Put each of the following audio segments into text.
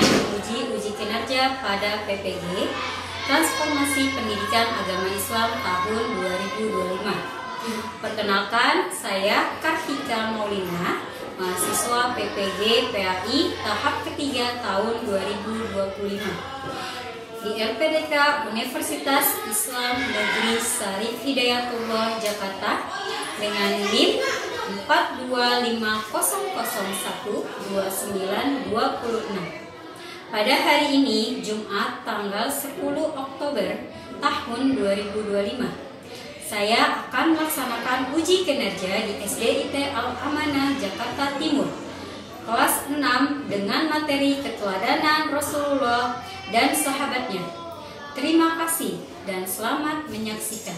menguji uji kinerja pada PPG Transformasi Pendidikan Agama Islam tahun 2025. Perkenalkan, saya Kartika Maulina, mahasiswa PPG PAI tahap ketiga tahun 2025 di LPDK Universitas Islam Negeri Syarif Hidayatullah Jakarta dengan NIM 4250012926. Pada hari ini, Jumat tanggal 10 Oktober tahun 2025, saya akan melaksanakan uji kinerja di SDIT Al-Amanah Jakarta Timur, kelas 6 dengan materi keteladanan Rasulullah dan sahabatnya. Terima kasih dan selamat menyaksikan.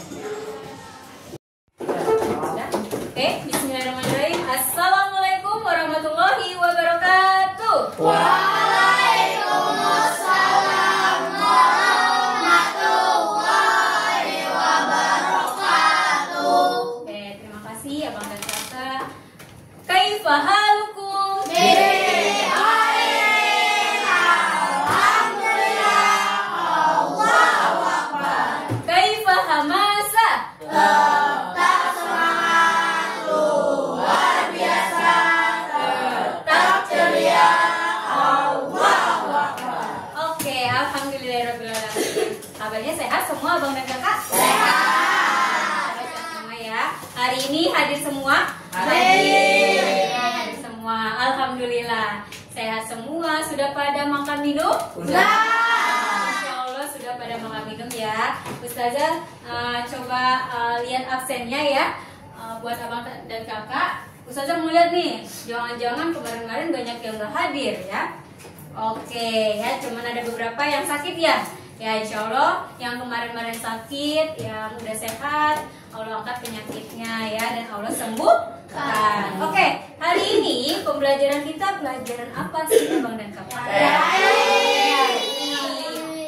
Oke, bismillahirrahmanirrahim. Assalamualaikum warahmatullahi wabarakatuh. Waalaikumsalam warahmatullahi wabarakatuh. Oke, terima kasih Abang dan Kakak. Kaifa halukum? Alhamdulillah, Allahu Akbar. Kaifa hamasa? Tetap semangat, luar biasa. Tetap ceria, Allahu Akbar. Oke, alhamdulillahirobbilalamin. Kabarnya sehat semua Abang dan Kakak? Sehat. Sehat semua ya. Hari ini hadir semua? Hadir. Hadir semua. Alhamdulillah. Sehat semua. Sudah pada makan minum? Insya Allah sudah pada makan minum ya. Ustazah coba lihat absennya ya. Buat Abang dan Kakak, Ustazah mau lihat nih. Jangan-jangan kemarin-kemarin banyak yang gak hadir ya. Oke ya, cuman ada beberapa yang sakit ya. Ya insya Allah yang kemarin-kemarin sakit, yang udah sehat, Allah angkat penyakitnya ya, dan Allah sembuhkan. Oke, hari ini pembelajaran kita pelajaran apa sih Abang dan Kakak?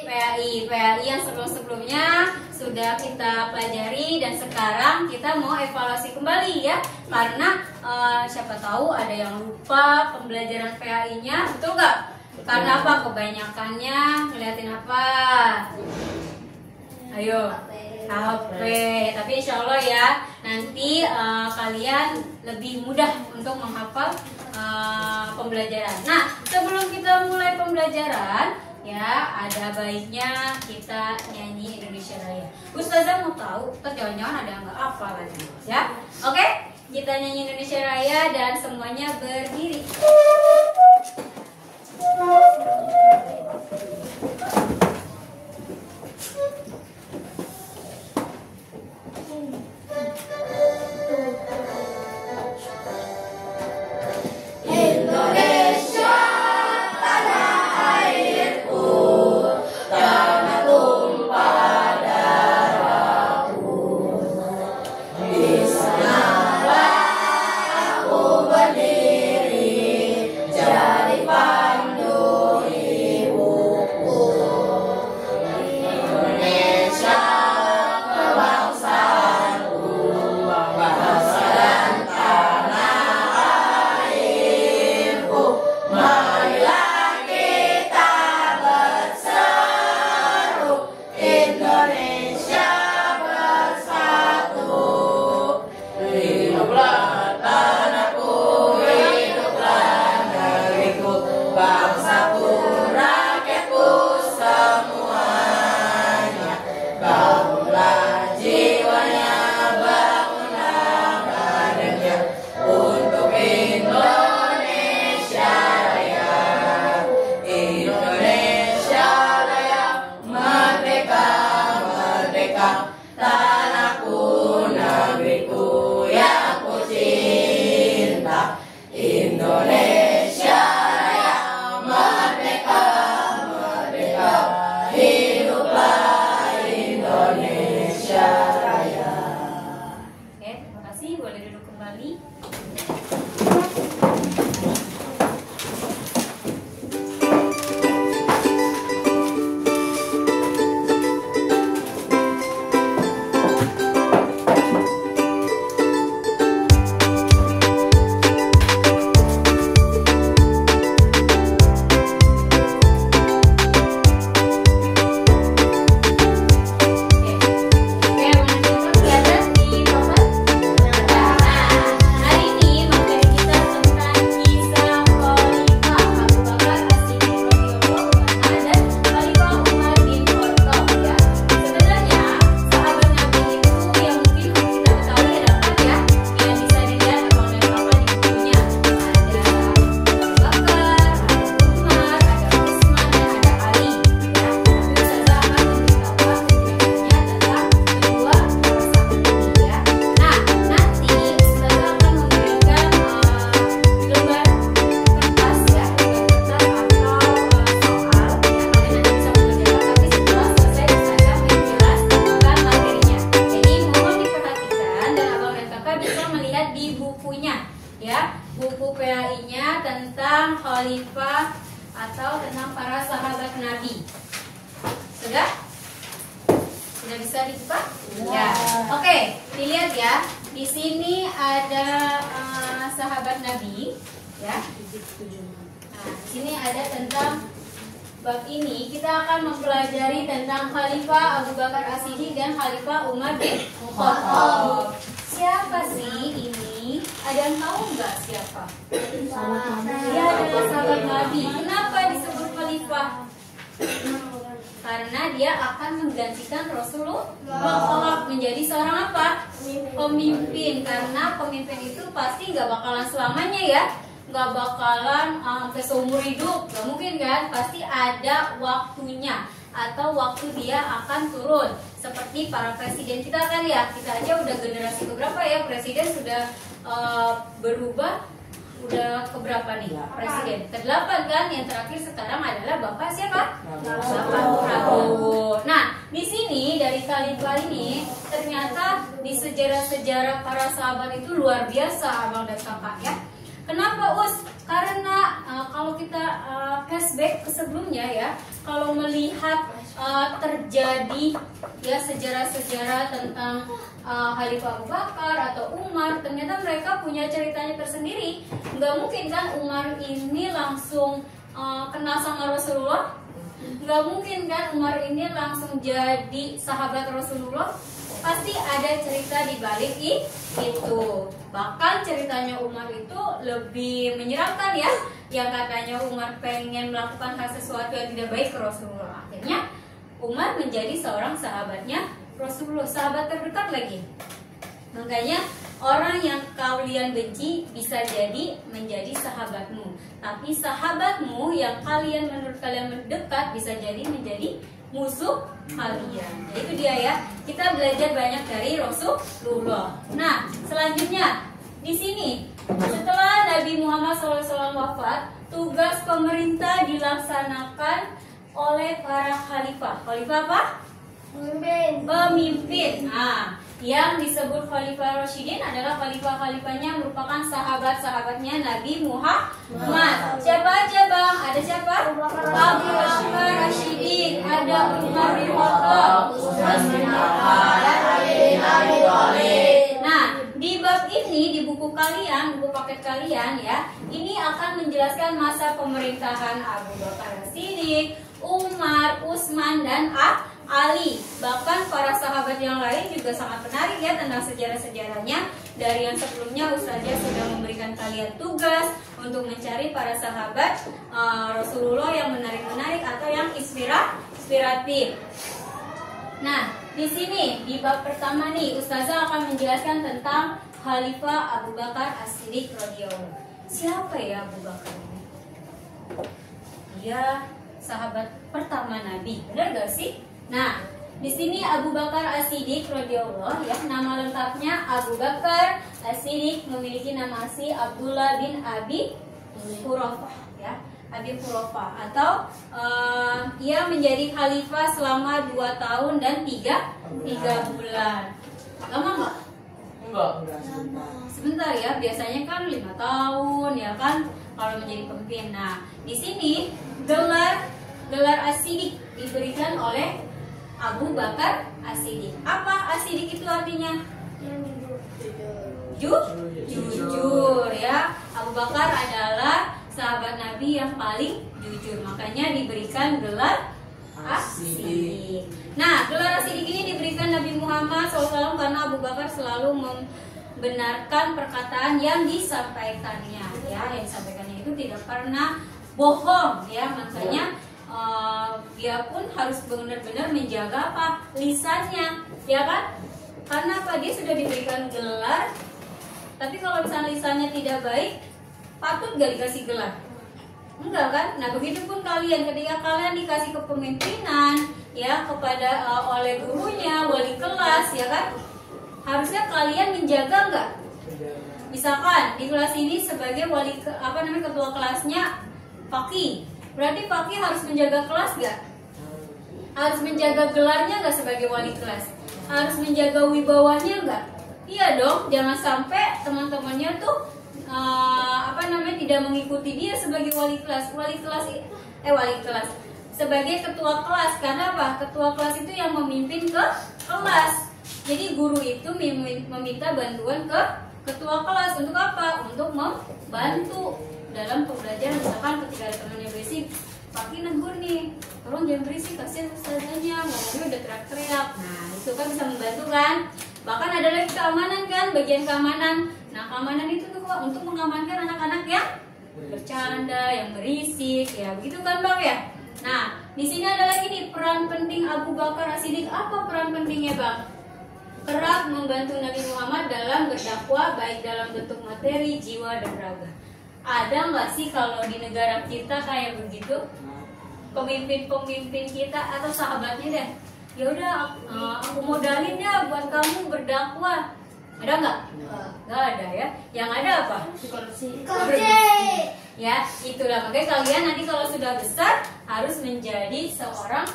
PAI yang sebelum-sebelumnya sudah kita pelajari, dan sekarang kita mau evaluasi kembali ya, karena siapa tahu ada yang lupa pembelajaran PAI-nya, betul nggak? Karena apa? Kebanyakannya ngeliatin apa? Ayo, HP. Tapi insya Allah ya, nanti kalian lebih mudah untuk menghafal pembelajaran. Nah, sebelum kita mulai pembelajaran, ya ada baiknya kita nyanyi Indonesia Raya. Ustazah mau tahu, jangan-jangan ada yang nggak hafal lagi, ya? Oke, kita nyanyi Indonesia Raya dan semuanya berdiri. Indonesia, tanah airku, tanah tumpah darahku. Di sanalah aku berdiri, jadi pandu para sahabat Nabi. Sudah? Sudah bisa dibuka? Ya. Oke, dilihat ya. Di sini ada sahabat Nabi, ya. Nah, di sini ada tentang bab ini kita akan mempelajari tentang Khalifah Abu Bakar As-Siddiq dan Khalifah Umar bin Khattab. Siapa sih ini? Ada yang tahu nggak siapa? Dia adalah sahabat Nabi. Kenapa disebut Khalifah? Karena dia akan menggantikan Rasulullah menjadi seorang apa? Pemimpin. Karena pemimpin itu pasti nggak bakalan selamanya ya. Nggak bakalan sampai seumur hidup, nggak mungkin kan? Pasti ada waktunya atau waktu dia akan turun. Seperti para presiden kita kan ya, kita aja udah generasi keberapa ya presiden sudah berubah, udah keberapa nih presiden? Ke-8 kan? Yang terakhir sekarang adalah Bapak siapa? Bapak Prabowo. Nah, di sini dari khalifah ini ternyata di sejarah-sejarah para sahabat itu luar biasa, Abang dan Kakak ya. Kenapa Us? Karena kalau kita flashback ke sebelumnya ya, kalau melihat terjadi ya sejarah-sejarah tentang Khalifah Abu Bakar atau Umar, ternyata mereka punya ceritanya tersendiri. Nggak mungkin kan Umar ini langsung kenal sama Rasulullah? Nggak mungkin kan Umar ini langsung jadi sahabat Rasulullah? Pasti ada cerita di balik itu. Bahkan ceritanya Umar itu lebih menyeramkan ya. Yang katanya Umar pengen melakukan hal sesuatu yang tidak baik ke Rasulullah. Akhirnya Umar menjadi seorang sahabatnya Rasulullah, sahabat terdekat lagi. Makanya orang yang kalian benci bisa jadi menjadi sahabatmu. Tapi sahabatmu yang menurut kalian mendekat bisa jadi menjadi musuh kalian. Jadi itu dia ya. Kita belajar banyak dari Rasulullah. Nah, selanjutnya di sini setelah Nabi Muhammad SAW wafat, tugas pemerintah dilaksanakan oleh para khalifah. Khalifah apa? Pemimpin. Nah, yang disebut Khalifah Rasyidin adalah khalifah-khalifahnya merupakan sahabat-sahabatnya Nabi Muhammad. Siapa aja bang? Ada siapa? Abu Bakar Rasyidin, ada Umar bin Khattab, Utsman bin Affan, dan Ali bin Abi Thalib. Nah, di bab ini di buku kalian, buku paket kalian ya, ini akan menjelaskan masa pemerintahan Abu Bakar Rasyidin, Umar, Utsman, dan Ali. Bahkan para sahabat yang lain juga sangat menarik ya tentang sejarah-sejarahnya. Dari yang sebelumnya Ustazah sudah memberikan kalian tugas untuk mencari para sahabat Rasulullah yang menarik-menarik atau yang inspiratif. Nah, di sini di bab pertama nih Ustazah akan menjelaskan tentang Khalifah Abu Bakar As-Siddiq radhiyallahu. Siapa ya Abu Bakar ini? Dia sahabat pertama Nabi, benar gak sih? Nah, di sini Abu Bakar As-Siddiq radhiyallahu ya, nama lengkapnya Abu Bakar As-Siddiq, memiliki nama asli Abdullah bin Abi Quhafah ya, Abi Quhafah, atau ia menjadi khalifah selama 2 tahun dan 3 bulan. Lama nggak? Enggak. Sebentar ya, biasanya kan 5 tahun ya kan kalau menjadi pemimpin. Nah, di sini gelar As-Siddiq diberikan oleh Abu Bakar As-Siddiq. Apa As-Siddiq itu artinya? Jujur ya. Abu Bakar adalah sahabat Nabi yang paling jujur, makanya diberikan gelar As-Siddiq. Nah, gelar As-Siddiq ini diberikan Nabi Muhammad SAW karena Abu Bakar selalu membenarkan perkataan yang disampaikannya ya. Yang disampaikannya itu tidak pernah bohong ya, makanya dia pun harus benar-benar menjaga apa? Lisannya, ya kan? Karena apa? Dia sudah diberikan gelar, tapi kalau misalnya lisannya tidak baik, patut gak dikasih gelar? Enggak kan? Nah, begitu pun kalian, ketika kalian dikasih kepemimpinan, ya kepada oleh gurunya, wali kelas, ya kan? Harusnya kalian menjaga enggak? Misalkan di kelas ini sebagai ketua kelasnya Faki. Berarti Faki harus menjaga kelas gak? Harus menjaga gelarnya gak sebagai wali kelas? Harus menjaga wibawanya gak? Iya dong, jangan sampai teman-temannya tuh tidak mengikuti dia sebagai wali kelas. Wali kelas wali kelas, sebagai ketua kelas. Karena apa? Ketua kelas itu yang memimpin ke kelas. Jadi guru itu meminta bantuan ke ketua kelas untuk apa? Untuk membantu dalam pembelajaran. Misalkan ketika ada temannya berisik, Pak Ki negur nih, tolong jangan berisik, kasihan ustazahnya, ngomongnya udah teriak-teriak. Nah itu kan bisa membantu kan. Bahkan ada lagi keamanan kan, bagian keamanan. Nah keamanan itu tuh untuk mengamankan anak-anak yang bercanda, yang berisik, ya begitu kan Bang ya. Nah di sini ada lagi nih peran penting Abu Bakar As-Siddiq. Apa peran pentingnya Bang? Kerap membantu Nabi Muhammad dalam berdakwah, baik dalam bentuk materi, jiwa, dan raga. Ada nggak sih kalau di negara kita kayak begitu? Pemimpin-pemimpin kita atau sahabatnya deh, ya udah aku modalin ya buat kamu berdakwah. Ada nggak? Nggak ada ya. Yang ada apa? Korupsi. Ya, itulah makanya kalian nanti kalau sudah besar harus menjadi seorang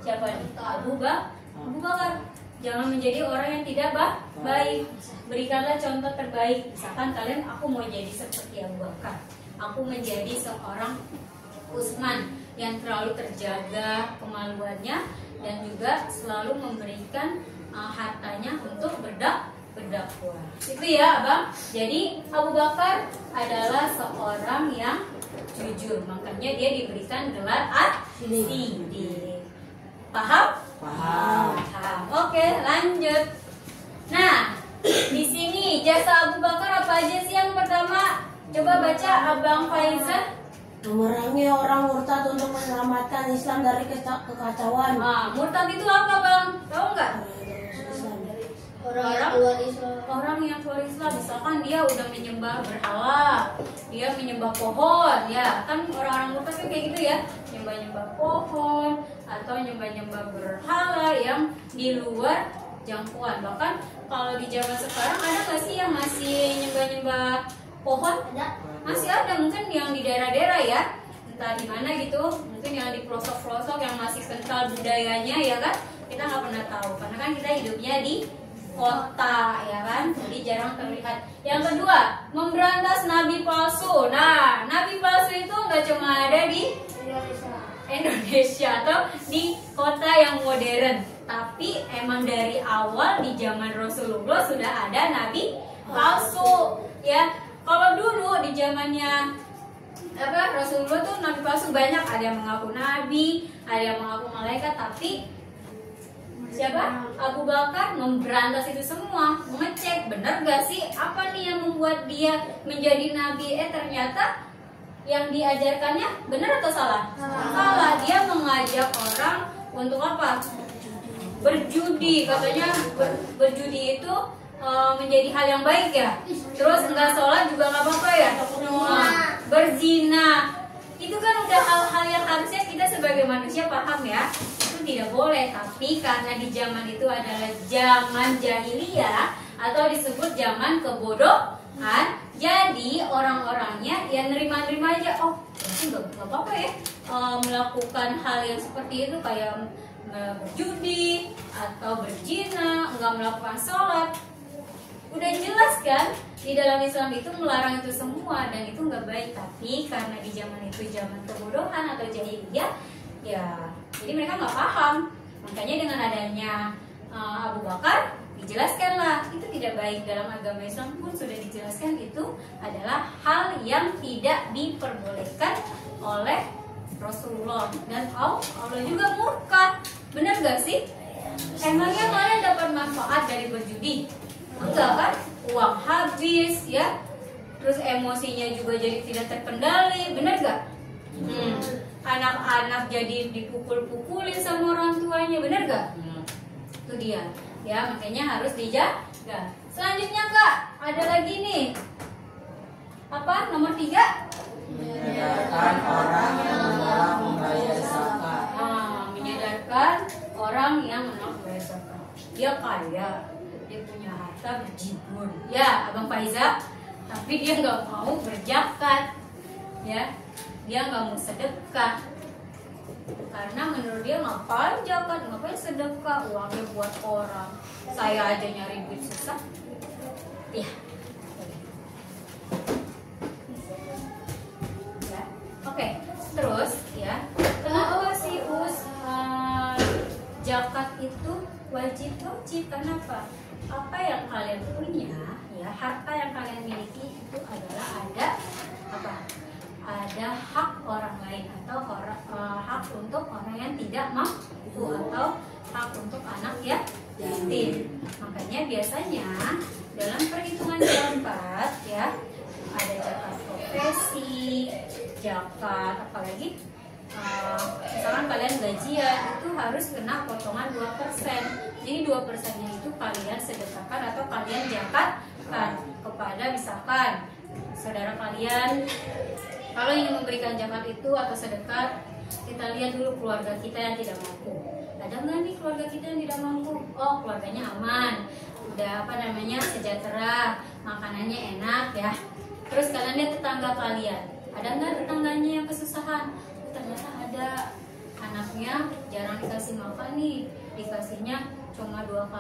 siapa nih? Abu Bakar. Jangan menjadi orang yang tidak baik. Berikanlah contoh terbaik. Misalkan kalian, aku mau jadi seperti Abu Bakar. Aku menjadi seorang Utsman yang terlalu terjaga kemaluannya dan juga selalu memberikan hartanya untuk berdakwah. Itu ya, Abang. Jadi Abu Bakar adalah seorang yang jujur. Makanya dia diberikan gelar As-Siddiq. Paham? Paham. Oke, lanjut. Nah, di sini jasa Abu Bakar apa aja sih? Yang pertama, coba baca Abang Faizal. Memerangi orang murtad untuk menyelamatkan Islam dari kekacauan. Nah, murtad itu apa Bang? Tahu nggak? Orang yang keluar Islam. Misalkan dia udah menyembah berhala, dia menyembah pohon, ya kan orang-orang murtad kan kayak gitu ya, nyembah-nyembah pohon atau nyembah-nyembah berhala yang di luar jangkauan. Bahkan kalau di zaman sekarang ada nggak sih yang masih nyembah-nyembah pohon? Masih ada, mungkin yang di daerah-daerah ya, entah di mana gitu, mungkin yang di pelosok-pelosok yang masih kental budayanya ya kan, kita nggak pernah tahu karena kan kita hidupnya di kota ya kan, jadi jarang terlihat. Yang kedua, memberantas nabi palsu. Nah, nabi palsu itu nggak cuma ada di Indonesia atau di kota yang modern, tapi emang dari awal di zaman Rasulullah sudah ada nabi palsu ya. Kalau dulu di zamannya Rasulullah tuh nabi palsu banyak, ada yang mengaku nabi, ada yang mengaku malaikat, tapi siapa? Abu Bakar memberantas itu semua, mengecek benar gak sih apa nih yang membuat dia menjadi nabi. Ternyata yang diajarkannya benar atau salah? Salah. Dia mengajak orang untuk apa? Berjudi. Katanya berjudi itu menjadi hal yang baik ya. Terus nggak sholat juga nggak apa-apa ya. Berzina itu kan udah hal-hal yang harusnya kita sebagai manusia paham ya, itu tidak boleh. Tapi karena di zaman itu adalah zaman jahiliyah atau disebut zaman kebodohan, jadi orang-orangnya ya nerima-nerima aja. Oh nggak apa-apa ya melakukan hal yang seperti itu, kayak berjudi atau berzina, nggak melakukan sholat. Udah jelas kan di dalam Islam itu melarang itu semua dan itu nggak baik. Tapi karena di zaman itu zaman kebodohan atau jahiliyah ya, jadi mereka nggak paham. Makanya dengan adanya Abu Bakar dijelaskanlah itu tidak baik. Dalam agama Islam pun sudah dijelaskan itu adalah hal yang tidak diperbolehkan oleh Rasulullah, dan Allah juga murka. Benar gak sih? Emangnya kalian dapat manfaat dari berjudi? Enggak kan? Uang habis ya, terus emosinya juga jadi tidak terkendali. Benar gak? Anak-anak jadi dipukul-pukulin sama orang tuanya. Benar gak? Itu dia ya, makanya harus dijaga. Selanjutnya Kak, ada lagi nih apa? Nomor 3, menyadarkan orang yang menolak membayar zakat. Menyadarkan orang yang menolak membayar zakat. Dia kaya, dia punya harta berjibun ya Abang Faiza, tapi dia nggak mau berzakat ya, dia nggak mau sedekah karena menurut dia ngapain zakat, ngapain sedekah, uangnya buat orang, saya aja nyari duit susah ya. Oke, kalian punya, ya, harta yang kalian miliki itu adalah ada apa? Ada hak orang lain atau hak untuk orang yang tidak mampu atau hak untuk anak ya yatim. Makanya biasanya dalam perhitungan zakat ya ada zakat profesi, zakat apalagi misalkan kalian gajian itu harus kena potongan 2%. Jadi 2%-nya itu kalian sedekahkan atau kalian zakatkan kepada misalkan saudara kalian. Kalau ingin memberikan zakat itu atau sedekah, kita lihat dulu keluarga kita yang tidak mampu. Ada nggak nih keluarga kita yang tidak mampu? Oh, keluarganya aman, udah sejahtera, makanannya enak ya. Terus kalian lihat tetangga kalian, ada nggak tetangganya yang kesusahan? Ternyata ada, anaknya jarang dikasih makan nih, dikasihnya cuma 2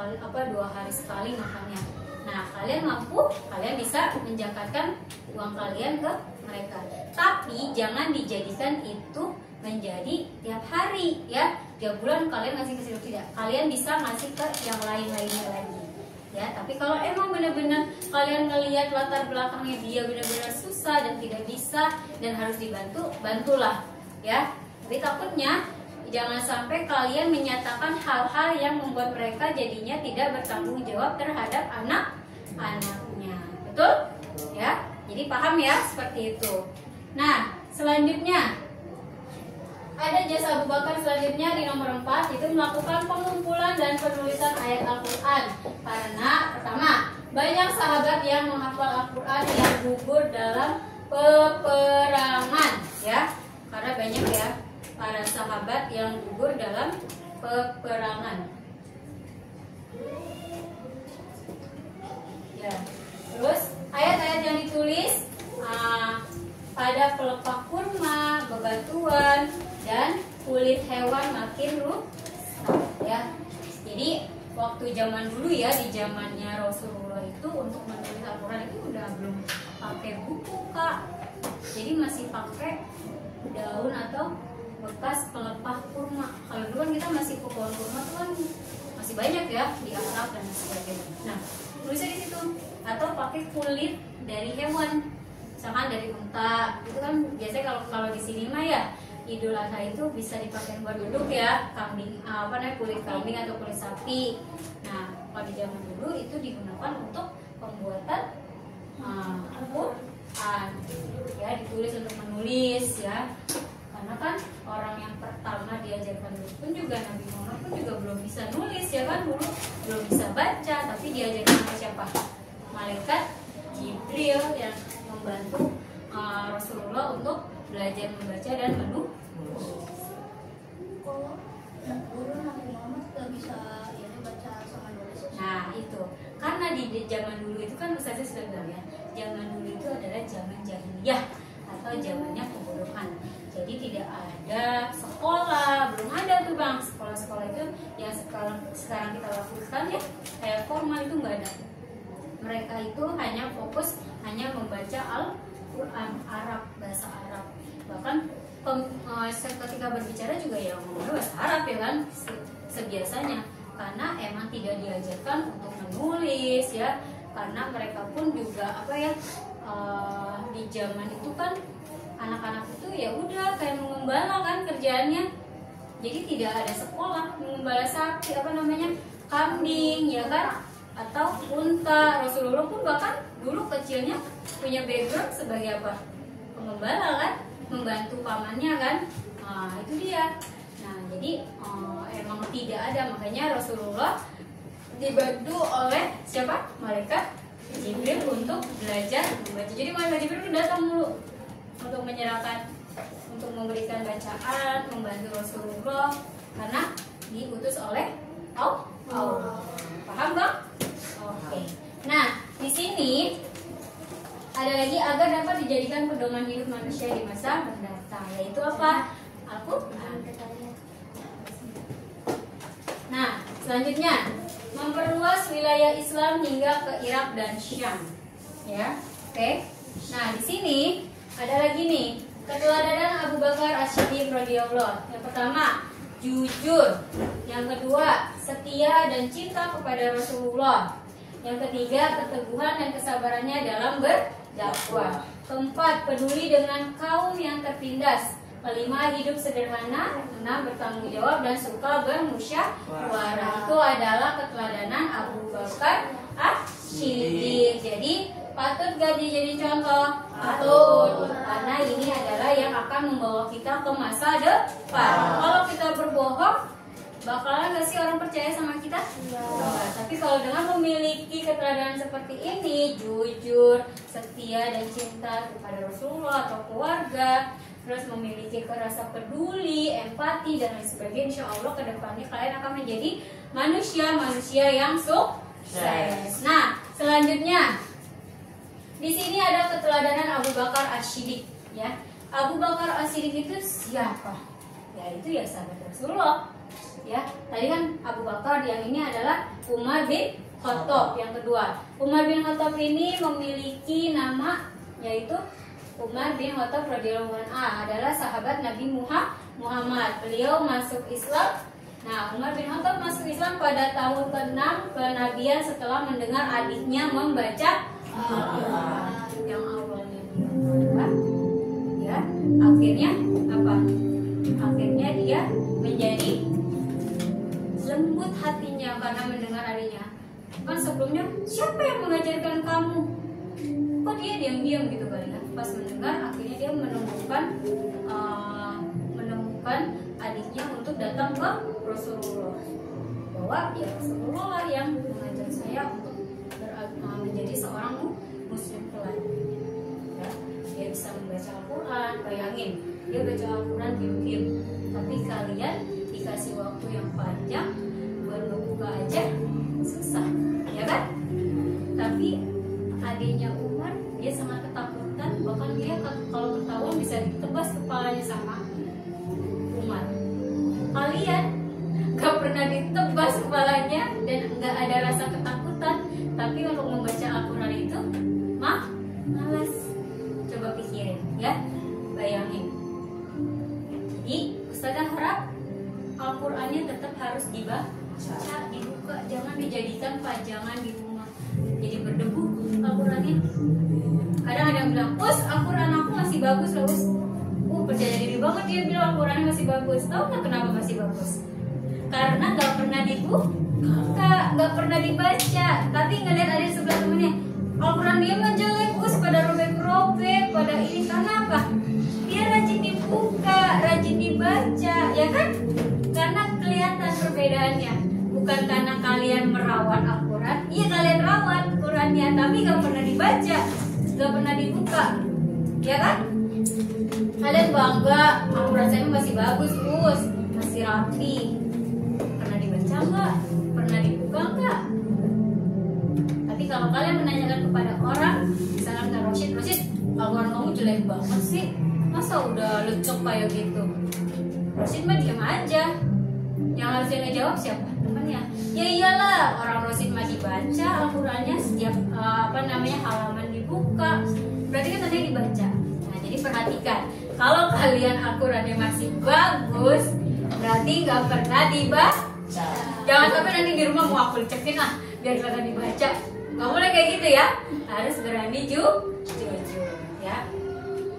hari sekali makannya. Nah, kalian mampu, kalian bisa menjakatkan uang kalian ke mereka. Tapi jangan dijadikan itu menjadi tiap hari ya. Tiap bulan kalian ngasih ke situ, tidak. Kalian bisa ngasih ke yang lain-lainnya lagi. Ya, tapi kalau emang benar-benar kalian ngelihat latar belakangnya dia benar-benar susah dan tidak bisa dan harus dibantu, bantulah ya. Tapi takutnya jangan sampai kalian menyatakan hal-hal yang membuat mereka jadinya tidak bertanggung jawab terhadap anak-anaknya. Betul? Ya. Jadi paham ya seperti itu. Nah, selanjutnya ada jasa Abu Bakar selanjutnya di nomor 4, itu melakukan pengumpulan dan penulisan ayat Al-Quran. Karena pertama, banyak sahabat yang menghafal Al-Quran yang gugur dalam peperangan ya. Karena banyak ya para sahabat yang gugur dalam peperangan. Ya. Terus ayat-ayat yang ditulis pada pelepah kurma, bebatuan, dan kulit hewan makin rusak ya. Jadi waktu zaman dulu ya, di zamannya Rasulullah itu untuk menulis Al-Quran itu udah belum pakai buku Kak. Jadi masih pakai daun atau bekas pelepah kurma. Kalau dulu kan kita masih pohon kurma tuh kan masih banyak ya di Arab dan sebagainya. Nah, tulisnya di situ atau pakai kulit dari hewan. Misalkan dari unta, itu kan biasanya kalau di sini mah ya Idul Adha itu bisa dipakai buat duduk ya, kambing kulit kambing atau kulit sapi. Nah, kalau di zaman dulu itu digunakan untuk pembuatan Al-Quran ya, ditulis untuk menulis ya. Karena kan orang yang pertama diajarkan nulis pun juga Nabi Muhammad pun juga belum bisa nulis ya kan, dulu belum bisa baca, tapi diajarkan sama siapa? Malaikat Jibril yang membantu Rasulullah untuk belajar membaca dan menulis. Guru Nabi Muhammad gak bisa baca sama nulis. Nah itu karena di zaman dulu itu kan Ustazah sudah bilang ya, zaman dulu itu adalah zaman jahiliyah atau zamannya kebodohan. Jadi tidak ada sekolah, belum ada tuh bang sekolah-sekolah itu yang sekarang kita lakukan ya, kayak formal itu nggak ada. Mereka itu hanya fokus hanya membaca Al-Quran Arab, bahasa Arab. Bahkan ketika berbicara juga ya ngomong bahasa Arab ya kan sebiasanya, karena emang tidak diajarkan untuk menulis ya. Karena mereka pun juga di zaman itu kan anak-anak itu ya udah kayak mengembala kan kerjaannya. Jadi tidak ada sekolah, mengembala sapi kambing ya kan, atau unta. Rasulullah pun bahkan dulu kecilnya punya background sebagai apa? Pengembala kan, membantu pamannya kan. Nah, itu dia. Nah, jadi emang tidak ada, makanya Rasulullah dibantu oleh siapa? Malaikat Jibril untuk belajar membaca. Jadi malaikat Jibril datang dulu untuk menyerahkan, untuk memberikan bacaan, membantu Rasulullah karena diutus oleh Allah. Paham bang? Oke. Nah, di sini ada lagi agar dapat dijadikan pedoman hidup manusia di masa mendatang, yaitu apa? Al-Quran. Nah, selanjutnya memperluas wilayah Islam hingga ke Irak dan Syam. Ya, oke. Nah, di sini ada lagi nih keteladanan Abu Bakar As-Siddiq radhiyallahu. Yang pertama, jujur. Yang kedua, setia dan cinta kepada Rasulullah. Yang ketiga, keteguhan dan kesabarannya dalam berdakwah. Keempat, peduli dengan kaum yang tertindas. Kelima, hidup sederhana. Enam, bertanggung jawab dan suka bermusyawarah. Itu adalah keteladanan Abu Bakar As-Siddiq. Jadi patut gak jadi contoh? Patut. Karena ini adalah yang akan membawa kita ke masa depan. Kalau kita berbohong, bakalan gak sih orang percaya sama kita? Enggak. Tapi kalau dengan memiliki keteladanan seperti ini, jujur, setia dan cinta kepada Rasulullah atau keluarga, terus memiliki rasa peduli, empati dan lain sebagainya, insya Allah kedepannya kalian akan menjadi manusia yang sukses. Nah, selanjutnya di sini ada keteladanan Abu Bakar As-Siddiq. Ya, Abu Bakar As-Siddiq itu siapa? Ya, itu ya sahabat Rasulullah. Ya, tadi kan Abu Bakar, yang ini adalah Umar bin Khattab yang kedua. Umar bin Khattab ini memiliki nama yaitu Umar bin Khattab radhiyallahu anhu, adalah sahabat Nabi Muhammad. Beliau masuk Islam. Nah, Umar bin Khattab masuk Islam pada tahun ke-6 kenabian setelah mendengar adiknya membaca Al-Quran. Yang awalnya dia marah, ya, akhirnya apa? Akhirnya dia menjadi lembut hatinya karena mendengar adiknya. Kan sebelumnya, siapa yang mengajarkan kamu? Kok dia diam-diam gitu kali ya? Pas mendengar, akhirnya dia menemukan adiknya untuk datang ke Rasulullah, bahwa ya Rasulullah yang mengajar saya untuk menjadi seorang muslim kelak. Ya, dia bisa membaca Al-Quran. Bayangin, dia baca Al-Quran diam-diam, tapi kalian dikasih waktu yang panjang buat membuka aja susah, ya kan? Tapi adiknya Umar, dia sangat ketakutan, bahkan dia kalau ketahuan bisa ditebas kepalanya sama Umar. Kalian gak pernah ditebas kepalanya dan gak ada rasa ketakutan, tapi untuk membaca Al-Quran itu malas. Coba pikirin ya, bayangin. Jadi Ustazah harap Al-Qurannya tetap harus dibaca, dibuka, jangan dijadikan pajangan di rumah jadi berdebu Al-Qurannya. Kadang ada yang bilang, Us, Al-Quran aku masih bagus loh, Us. Percaya diri banget dia bilang Al-Qurannya masih bagus. Tahu nggak kenapa masih bagus? Karena nggak pernah dibuka, nggak pernah dibaca. Tapi ngeliat ada sebelah temennya, Al-Quran dia mah jelek, Us, pada robek-robek, pada ini. Karena apa? Dia rajin dibuka, rajin dibaca, ya kan? Karena kelihatan perbedaannya. Bukan karena kalian merawat Al-Quran, iya kalian rawat Qurannya, tapi nggak pernah dibaca, nggak pernah dibuka, ya kan? Kalian bangga, Al-Quran saya masih bagus, Us, masih rapi. Pernah dibaca nggak? Pernah dibuka nggak? Tapi kalau kalian menanyakan kepada orang, misalnya Roshid, Al-Quran kamu jelek banget sih, masa udah lecok kayak gitu? Roshid mah diam aja. Yang harusnya ngejawab siapa? Temennya. Ya iyalah, orang Roshid mah dibaca Al-Qurannya setiap halaman dibuka. Berarti kan tadi dibaca. Nah, jadi perhatikan, kalau kalian Al-Qurannya masih bagus, berarti nggak pernah dibaca. Jangan sampai nanti di rumah mau aku cekin biar kalian dibaca. Nggak boleh kayak gitu ya. Harus berani jujur ya.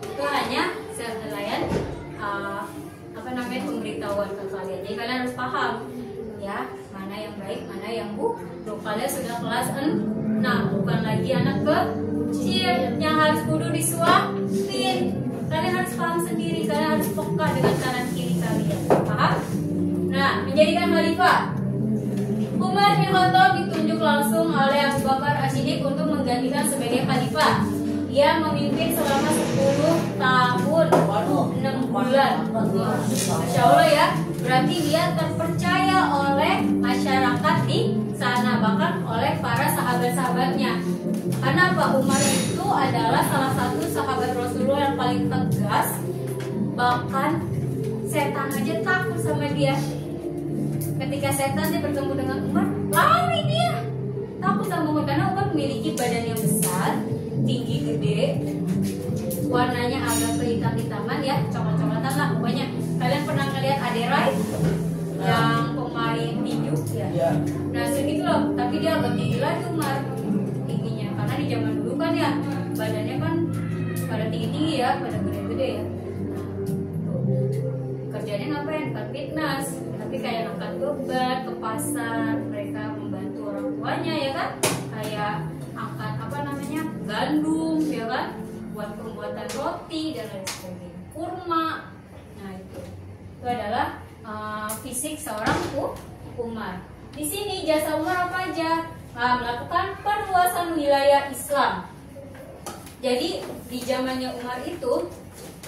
Itu hanya sehelaian pemberitahuan ke kalian. Jadi kalian harus paham ya, mana yang baik, mana yang buruk. Kalian sudah kelas 6, bukan lagi anak kecil yang harus kudu disuapin. Kalian harus paham sendiri, kalian harus peka dengan kanan kiri kalian. Paham? Nah, menjadikan khalifah, Umar bin Khattab ditunjuk langsung oleh Abu Bakar As-Siddiq untuk menggantikan sebagai khalifah. Dia memimpin selama 10 tahun 6 bulan. Masya Allah ya, berarti dia terpercaya oleh masyarakat di sana, bahkan oleh para sahabat-sahabatnya. Karena Pak Umar itu adalah salah satu sahabat Rasulullah yang paling tegas. Bahkan setan aja takut sama dia. Ketika setan dia bertemu dengan Umar, lari dia. Takut sama Umar karena Umar memiliki badan yang besar, tinggi, gede, warnanya agak kehitam-hitaman ya, coklat-coklatan lah pokoknya. Kalian pernah ngeliat Aderai yang pemain tinju? ya. Iya. Nah segitu loh, tapi dia agak tinggi lagi Umar tingginya, karena di zaman dulu kan ya badannya kan pada tinggi-tinggi ya, pada gede-gede ya. Kerjanya ngapain? Bukan fitness, tapi kayak angkat beban ke pasar, mereka membantu orang tuanya ya kan, kayak angkat apa namanya gandum ya kan, buat pembuatan roti dan lain sebagainya, kurma. Nah itu adalah fisik seorang Umar. Di sini jasa Umar apa aja? Melakukan perluasan wilayah Islam. Jadi di zamannya Umar itu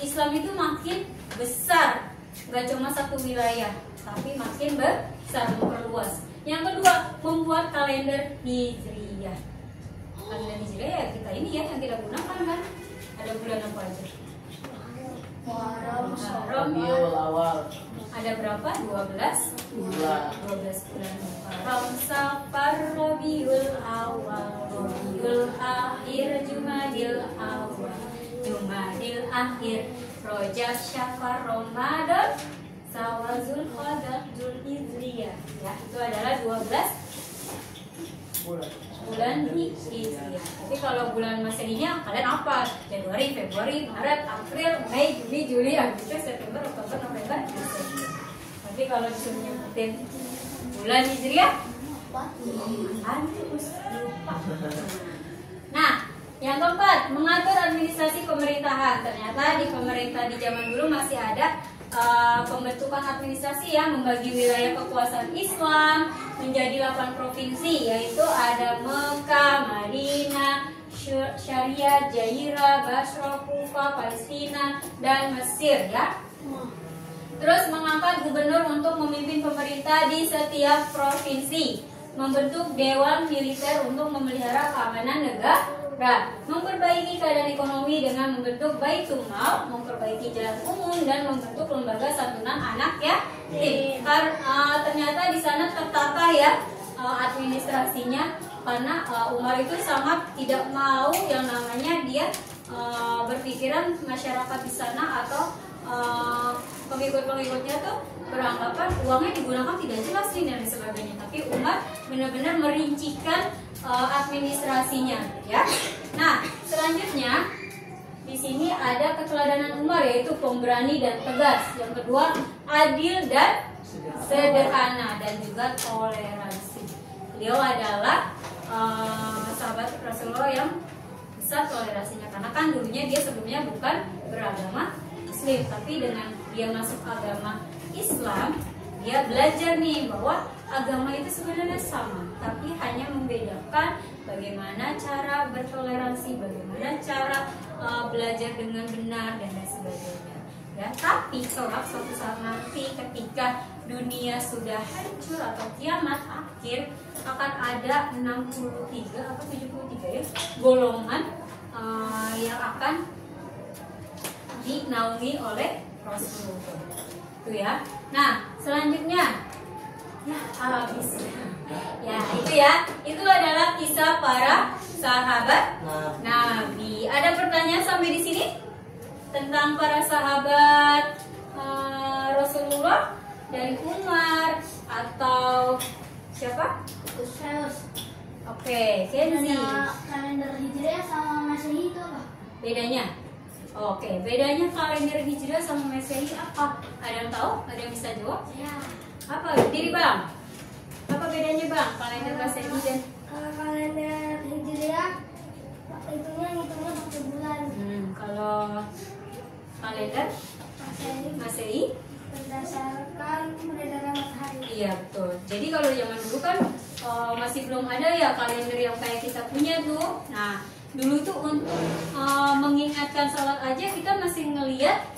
Islam itu makin besar, gak cuma satu wilayah, tapi makin besar, memperluas. Yang kedua, membuat kalender Hijriyah. Kalender Hijriyah ya kita ini ya yang kita gunakan kan. Ada bulan apa aja? Muharram, Rabiul Awal. Ada berapa? 12 bulan. Muharram, Safar, Rabiul Awal, Rabiul Akhir, Jumadil Awal, Jumadil Akhir, Rajab, Syafar, Ramadan, Syawal, Zulqa'dah, Zulhijjah. Ya, itu adalah 12 bulan Hijriah. Tapi kalau bulan Masehinya kalian apa? Januari, Februari, Maret, April, Mei, Juni, Juli, Agustus, September, Oktober, November, Desember. Tapi kalau disuruh nyebutin bulan Hijriah, lupa. Nah, yang keempat, mengatur administrasi pemerintahan. Ternyata di pemerintah di zaman dulu masih ada pembentukan administrasi yang membagi wilayah kekuasaan Islam menjadi 8 provinsi, yaitu ada Mekah, Madinah, Syariah, Jairah, Basra, Kufah, Palestina, dan Mesir ya. Terus mengangkat gubernur untuk memimpin pemerintah di setiap provinsi, membentuk dewan militer untuk memelihara keamanan negara, memperbaiki keadaan ekonomi dengan membentuk Baitul Mal, memperbaiki jalan umum, dan membentuk lembaga santunan anak yatim. Ternyata di sana tertata ya administrasinya, karena Umar itu sangat tidak mau yang namanya dia berpikiran masyarakat di sana atau pengikut-pengikutnya tuh beranggapan uangnya digunakan tidak jelas nih dan sebagainya. Tapi Umar benar-benar merincikan administrasinya ya. Nah, selanjutnya di sini ada keteladanan Umar, yaitu pemberani dan tegas. Yang kedua, adil dan sederhana, dan juga toleransi. Beliau adalah sahabat Rasulullah yang besar toleransinya, karena kan dulunya dia sebelumnya bukan beragama Muslim, tapi dengan dia masuk agama Islam, dia belajar nih bahwa agama itu sebenarnya sama, tapi hanya membedakan bagaimana cara bertoleransi, bagaimana cara belajar dengan benar dan lain sebagainya. Ya, tapi kelak suatu saat nanti ketika dunia sudah hancur atau kiamat akhir, akan ada 63 atau 73 ya golongan yang akan dinaungi oleh Rasulullah. Itu ya. Nah, selanjutnya ya habis. Ya, itu ya. Itu adalah kisah para sahabat Nabi. Ada pertanyaan sampai di sini tentang para sahabat Rasulullah dari Umar atau siapa? Oke, Kenzi. Kalender Hijriah sama Masehi itu apa? Bedanya? Oke, bedanya kalender Hijriah sama Masehi apa? Ada yang tahu? Ada yang bisa jawab? Ya. Apa? Diri Bang. Apa bedanya Bang? Kalender Masehi dan Kalau kalender Hijriah hitungnya pakai bulan. Kalau kalender Masehi Berdasarkan peredaran matahari. iya betul. Jadi kalau zaman dulu kan masih belum ada ya kalender yang kayak kita punya tuh. Nah, dulu tuh untuk mengingatkan sholat aja kita masih ngelihat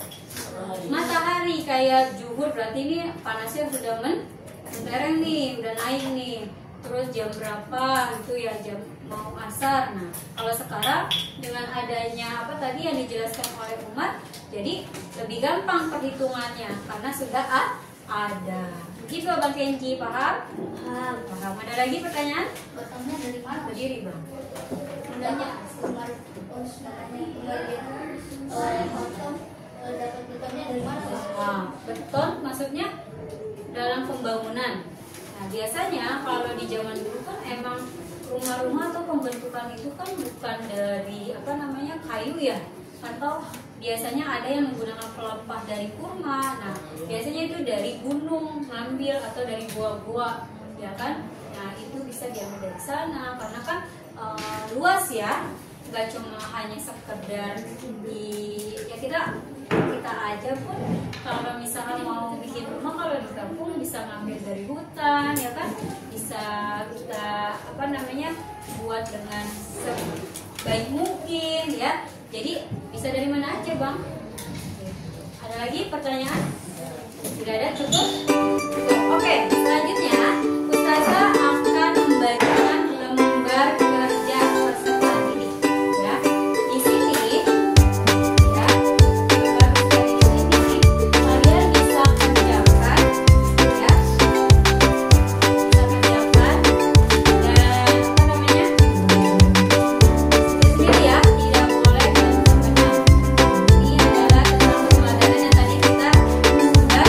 matahari, kayak zuhur, berarti ini panasnya sudah mentereng nih, udah naik nih. Terus jam berapa itu ya, jam mau asar. Nah, kalau sekarang dengan adanya apa tadi yang dijelaskan oleh Umar, jadi lebih gampang perhitungannya karena sudah ada. Begitu Bang Kenji, paham? Paham. Ada lagi pertanyaan? Potongnya dari mana? Berdiri Bang. Udahnya Umar potong dapat betonnya dari mana? Beton maksudnya dalam pembangunan. Nah, biasanya kalau di zaman dulu kan emang rumah-rumah atau pembentukan itu kan bukan dari kayu ya, atau biasanya ada yang menggunakan pelepah dari kurma. Nah, biasanya itu dari gunung ngambil atau dari gua-gua, ya kan? Nah, itu bisa diambil dari sana karena kan luas ya, nggak cuma hanya sekedar ya kita aja pun kalau misalkan mau bikin rumah kalau di kampung bisa ngambil dari hutan, ya kan? Bisa kita buat dengan sebaik mungkin ya. Jadi bisa dari mana aja, Bang? Ada lagi pertanyaan? Tidak ada, cukup? Oke, selanjutnya Ustazah akan membagikan lembar kerja peserta ini. Ya, di sini, ya, lembar kerja di sini kalian bisa kerjakan, ya, bisa kerjakan dan sendiri ya, tidak boleh benar-benar. Ini adalah tentang pelajaran yang tadi kita sudah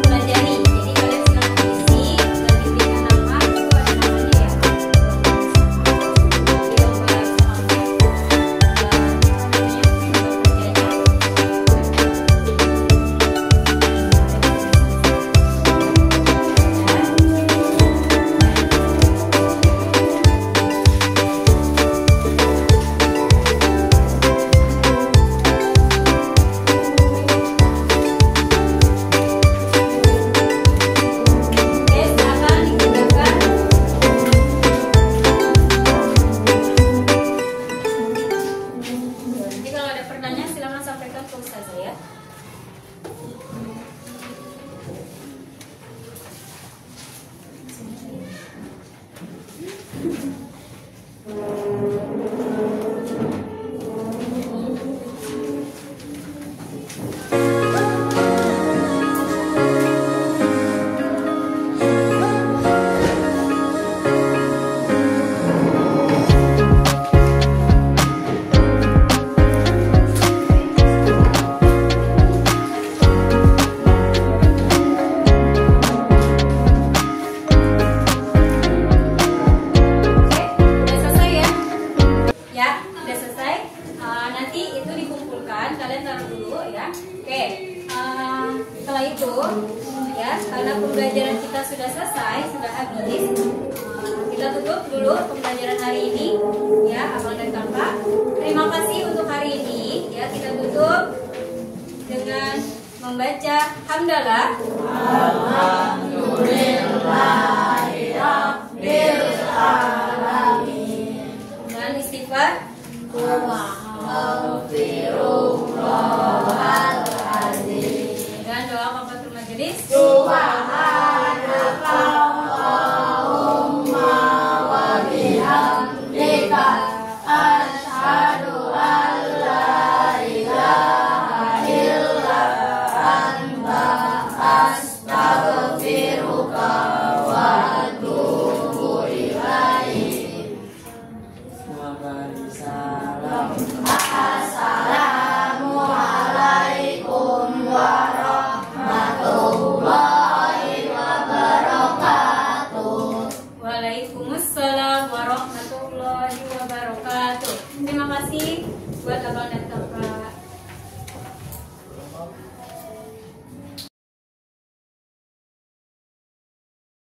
pelajari. Jadi kalian silakan isi dan diberikan nama, itu ada namanya ya. Di lembar soalnya akan dikerjakan. Jadi kalau ada pertanyaan silakan sampaikan ke Ustazah ya. Oke, udah selesai ya? Ya, udah selesai. Nanti itu dikumpulkan, kalian taruh dulu ya. Oke, setelah itu ya, karena pembelajaran kita sudah selesai, sudah habis, kita tutup dulu pembelajaran hari ini ya, abang dan kakak. Terima kasih untuk hari ini ya, kita tutup dengan membaca hamdalah. Dan istighfar. Dan doa kafatul majelis. Semoga salam